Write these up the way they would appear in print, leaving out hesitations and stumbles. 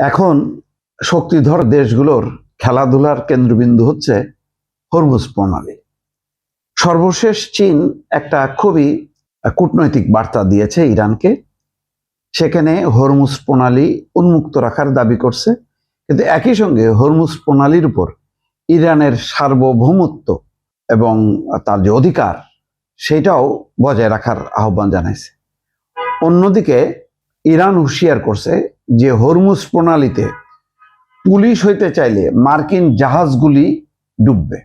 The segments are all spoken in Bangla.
এখন শক্তিধর দেশগুলোর খেলাধুলার কেন্দ্রবিন্দু হচ্ছে হরমুজ প্রণালী। সর্বশেষ চীন একটা খুবই কূটনৈতিক বার্তা দিয়েছে ইরানকে। সেখানে হরমুজ প্রণালী উন্মুক্ত রাখার দাবি করছে, কিন্তু একই সঙ্গে হরমুজ প্রণালীর উপর ইরানের সার্বভৌমত্ব এবং তার যে অধিকার সেটাও বজায় রাখার আহ্বান জানাইছে। অন্যদিকে ইরান হুঁশিয়ার করছে যে হরমুজ প্রণালীতে পুলিশ হইতে চাইলে মার্কিন জাহাজগুলি ডুববে।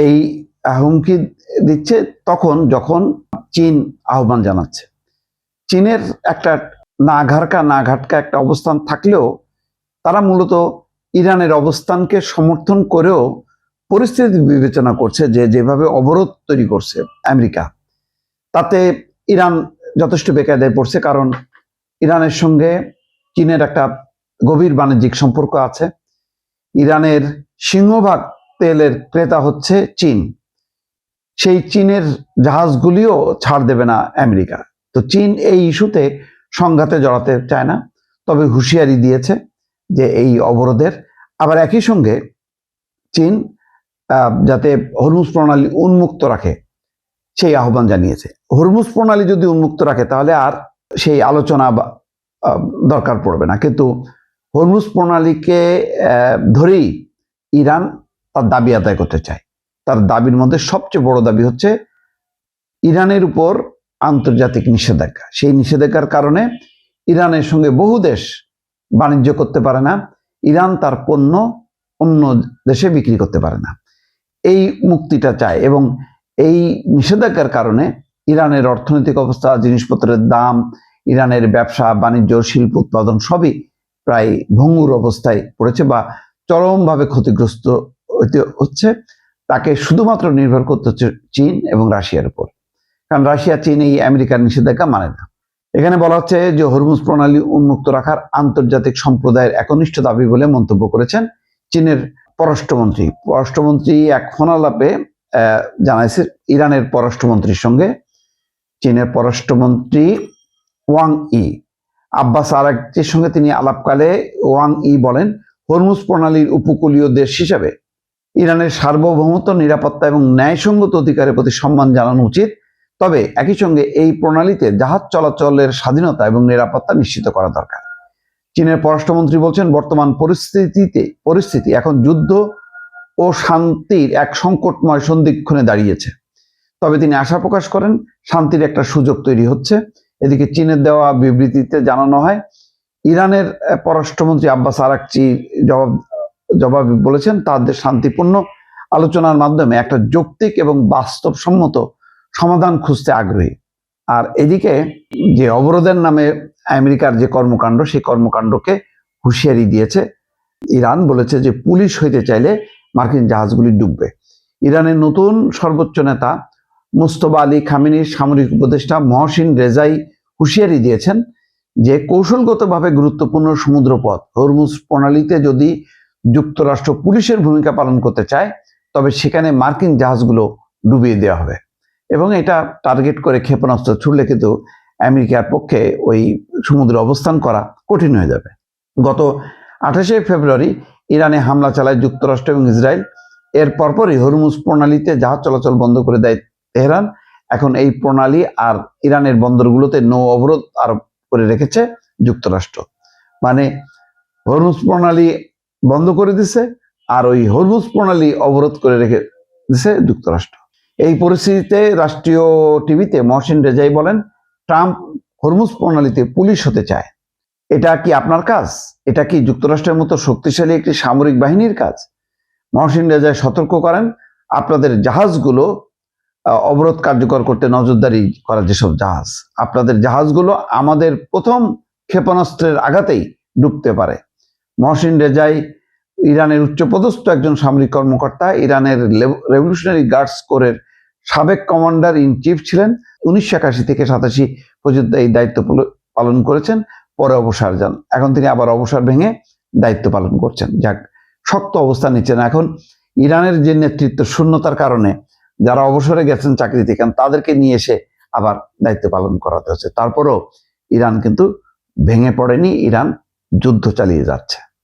এই হুমকি দিচ্ছে যখন চীন আহ্বান জানাচ্ছে। চীনের একটা না ঘাটকা একটা অবস্থান থাকলেও তারা মূলত ইরানের অবস্থানকে সমর্থন করেও পরিস্থিতি বিবেচনা করছে যে যেভাবে অবরোধ তৈরি করছে আমেরিকা, তাতে ইরান যথেষ্ট বেকায়দায় পড়ছে। কারণ ইরানের সঙ্গে চীনের একটা গভীর বাণিজ্যিক সম্পর্ক আছে। ইরানের সিংহভাগ তেলের ক্রেতা হচ্ছে চীন। সেই চীনের জাহাজগুলিও ছাড় দেবে না আমেরিকা। তো চীন এই ইস্যুতে সংঘাতে জড়াতে চায় না, তবে হুঁশিয়ারি দিয়েছে যে এই অবরোধের। আবার একই সঙ্গে চীন যাতে হরমুজ প্রণালী উন্মুক্ত রাখে সেই আহ্বান জানিয়েছে। হরমুজ প্রণালী যদি উন্মুক্ত রাখে তাহলে আর সেই আলোচনা দরকার পড়বে না, কিন্তু হরমুজ প্রণালীকে ধরেই ইরান তার দাবি আদায় করতে চায়। তার দাবির মধ্যে সবচেয়ে বড় দাবি হচ্ছে ইরানের উপর আন্তর্জাতিক নিষেধাজ্ঞা। সেই নিষেধাজ্ঞার কারণে ইরানের সঙ্গে বহু দেশ বাণিজ্য করতে পারে না, ইরান তার পণ্য অন্য দেশে বিক্রি করতে পারে না। এই মুক্তিটা চায়, এবং এই নিষেধাজ্ঞার কারণে ইরানের অর্থনৈতিক অবস্থা, জিনিসপত্রের দাম, ইরানের ব্যবসা বাণিজ্য, শিল্প উৎপাদন সবই প্রায় ভঙ্গুর অবস্থায় পড়েছে বা চরমভাবে ক্ষতিগ্রস্ত হচ্ছে। তাকে শুধুমাত্র নির্ভর করতে হচ্ছে চীন এবং রাশিয়ার উপর, কারণ রাশিয়া চীন এই আমেরিকার নিষেধাজ্ঞা মানে না। এখানে বলা হচ্ছে যে হরমুজ প্রণালী উন্মুক্ত রাখার আন্তর্জাতিক সম্প্রদায়ের একনিষ্ঠ দাবি বলে মন্তব্য করেছেন চীনের পররাষ্ট্রমন্ত্রী এক ফোনালাপে জানাইছে ইরানের পররাষ্ট্রমন্ত্রীর সঙ্গে। চীনের পররাষ্ট্রমন্ত্রী ওয়াং ই আব্বাস আরাগচির সঙ্গে তিনি আলাপকালে ওয়াং ই বলেন, হরমুজ প্রণালীর উপকূলীয় দেশ হিসাবে ইরানের সার্বভৌমত্ব, নিরাপত্তা এবং ন্যায়সঙ্গত অধিকারের প্রতি সম্মান জানানো উচিত। তবে একই সঙ্গে এই প্রণালীতে জাহাজ চলাচলের স্বাধীনতা এবং নিরাপত্তা নিশ্চিত করা দরকার। চীনের পররাষ্ট্রমন্ত্রী বলছেন, বর্তমান পরিস্থিতি এখন যুদ্ধ ও শান্তির এক সংকটময় সন্ধিক্ষণে দাঁড়িয়েছে। তবে তিনি আশা প্রকাশ করেন শান্তির একটা সুযোগ তৈরি হচ্ছে। এদিকে চীনের দেওয়া বিবৃতিতে জানানো হয়, ইরানের পররাষ্ট্রমন্ত্রী আব্বাস আরাগচি জবাবে বলেছেন তাদের শান্তিপূর্ণ আলোচনার মাধ্যমে একটা যৌক্তিক এবং বাস্তবসম্মত সমাধান খুঁজতে আগ্রহী। আর এদিকে যে অবরোধের নামে আমেরিকার যে কর্মকাণ্ড, সেই কর্মকাণ্ডকে হুঁশিয়ারি দিয়েছে ইরান। বলেছে যে পুলিশ হইতে চাইলে মার্কিন জাহাজগুলি ডুববে। ইরানের নতুন সর্বোচ্চ নেতা মুস্তফা আলী খামেনির সামরিক উপদেষ্টা মহসিন রেজাই হুঁশিয়ারি দিয়েছেন যে কৌশলগতভাবে গুরুত্বপূর্ণ সমুদ্রপথ হরমুজ প্রণালীতে যদি যুক্তরাষ্ট্র পুলিশের ভূমিকা পালন করতে চায়, তবে সেখানে মার্কিন জাহাজগুলো ডুবিয়ে দেওয়া হবে, এবং এটা টার্গেট করে ক্ষেপণাস্ত্র ছুড়লে কিন্তু আমেরিকার পক্ষে ওই সমুদ্রে অবস্থান করা কঠিন হয়ে যাবে। গত 28 ফেব্রুয়ারি ইরানে হামলা চালায় যুক্তরাষ্ট্র এবং ইসরায়েল। এর পরপরই হরমুজ প্রণালীতে জাহাজ চলাচল বন্ধ করে দেয় তেহরান। এখন এই প্রণালী আর ইরানের বন্দরগুলোতে নৌ অবরোধ আরোপ করে রেখেছে যুক্তরাষ্ট্র। মানে হরমুজ প্রণালী বন্ধ করে দিছে আর ওই হরমুজ প্রণালী অবরোধ করে রেখে দিছে যুক্তরাষ্ট্র। এই পরিস্থিতিতে রাষ্ট্রীয় টিভিতে মহসিন রেজাই বলেন, ট্রাম্প হরমুজ প্রণালীতে পুলিশ হতে চায়। এটা কি আপনার কাজ? এটা কি যুক্তরাষ্ট্রের মতো শক্তিশালী একটি সামরিক বাহিনীর কাজ? মহসিন রেজাই সতর্ক করেন, আপনাদের জাহাজগুলো অবরোধ কার্যকর করতে নজরদারি করা যেসব জাহাজ, আপনাদের জাহাজগুলো আমাদের প্রথম ক্ষেপণাস্ত্রের আঘাতেই ডুবতে পারে। মহসিন রেজাই ইরানের উচ্চপদস্থ একজন সামরিক কর্মকর্তা, ইরানের রেভলিউশনারি গার্ডস কোরের সাবেক কমান্ডার ইন চিফ ছিলেন। 1981 থেকে 87 পর্যন্ত এই দায়িত্ব পালন করেছেন, পরে অবসর যান। এখন তিনি আবার অবসর ভেঙে দায়িত্ব পালন করছেন। যাক, শক্ত অবস্থান নিচ্ছেন। এখন ইরানের যে নেতৃত্ব শূন্যতার কারণে যারা অবসরে গেছেন চাকরি থেকে তাদেরকে নিয়ে এসে আবার দায়িত্ব পালন করাতে হচ্ছে। তারপরও ইরান কিন্তু ভেঙে পড়েনি, ইরান যুদ্ধ চালিয়ে যাচ্ছে।